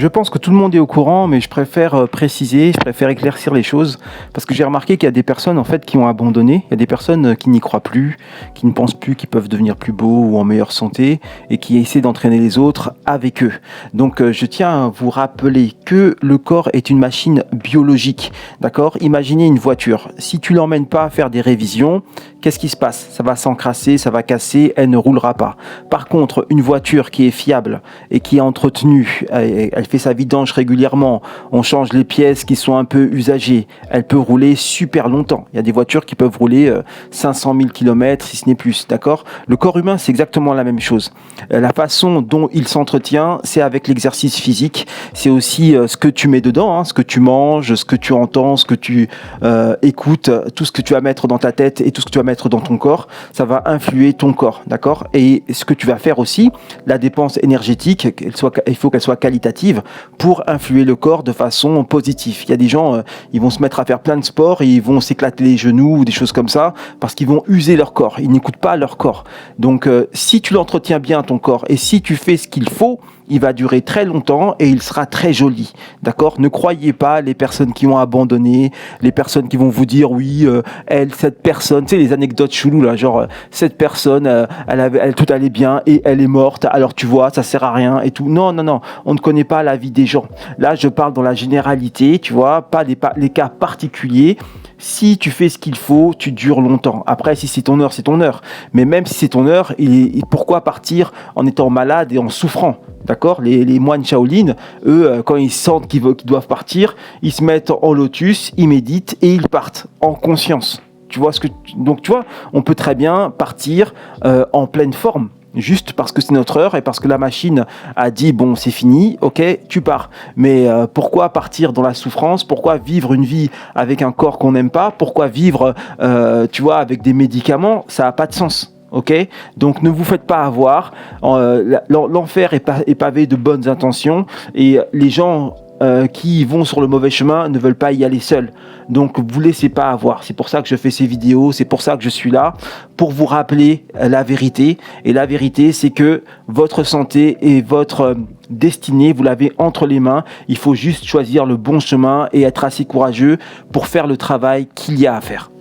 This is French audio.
Je pense que tout le monde est au courant, mais je préfère préciser, je préfère éclaircir les choses, parce que j'ai remarqué qu'il y a des personnes en fait qui ont abandonné, il y a des personnes qui n'y croient plus, qui ne pensent plus qu'ils peuvent devenir plus beaux ou en meilleure santé, et qui essaient d'entraîner les autres avec eux. Donc je tiens à vous rappeler que le corps est une machine biologique, d'accord? Imaginez une voiture, si tu l'emmènes pas faire des révisions, qu'est-ce qui se passe? Ça va s'encrasser, ça va casser, elle ne roulera pas. Par contre, une voiture qui est fiable et qui est entretenue, elle fait sa vidange régulièrement, on change les pièces qui sont un peu usagées, elle peut rouler super longtemps. Il y a des voitures qui peuvent rouler 500 000 km si ce n'est plus, d'accord? Le corps humain, c'est exactement la même chose. La façon dont il s'entretient, c'est avec l'exercice physique, c'est aussi ce que tu mets dedans, hein, ce que tu manges, ce que tu entends, ce que tu écoutes, tout ce que tu vas mettre dans ta tête et tout ce que tu vas mettre dans ton corps, ça va influer ton corps, d'accord? Et ce que tu vas faire aussi, la dépense énergétique, il faut qu'elle soit qualitative pour influer le corps de façon positive. Il y a des gens, ils vont se mettre à faire plein de sports et ils vont s'éclater les genoux ou des choses comme ça parce qu'ils vont user leur corps. Ils n'écoutent pas leur corps. Donc, si tu l'entretiens bien ton corps et si tu fais ce qu'il faut, il va durer très longtemps et il sera très joli, d'accord? Ne croyez pas les personnes qui ont abandonné, les personnes qui vont vous dire oui, cette personne, tu sais les anecdotes cheloues là, genre cette personne, tout allait bien et elle est morte, alors tu vois, ça sert à rien et tout. Non, non, non, on ne connaît pas la vie des gens. Là, je parle dans la généralité, tu vois, pas les cas particuliers. Si tu fais ce qu'il faut, tu dures longtemps. Après, si c'est ton heure, c'est ton heure. Mais même si c'est ton heure, pourquoi partir en étant malade et en souffrant? D'accord? Les moines Shaolin, eux, quand ils sentent qu'ils doivent partir, ils se mettent en lotus, ils méditent et ils partent en conscience. Tu vois donc tu vois, on peut très bien partir en pleine forme. Juste parce que c'est notre heure et parce que la machine a dit bon c'est fini, ok tu pars. Mais pourquoi partir dans la souffrance? Pourquoi vivre une vie avec un corps qu'on n'aime pas? Pourquoi vivre tu vois avec des médicaments? Ça n'a pas de sens. Ok, donc ne vous faites pas avoir. L'enfer est pavé de bonnes intentions et les gens qui vont sur le mauvais chemin ne veulent pas y aller seuls. Donc vous laissez pas avoir. C'est pour ça que je fais ces vidéos, c'est pour ça que je suis là, pour vous rappeler la vérité. Et la vérité, c'est que votre santé et votre destinée, vous l'avez entre les mains. Il faut juste choisir le bon chemin et être assez courageux pour faire le travail qu'il y a à faire.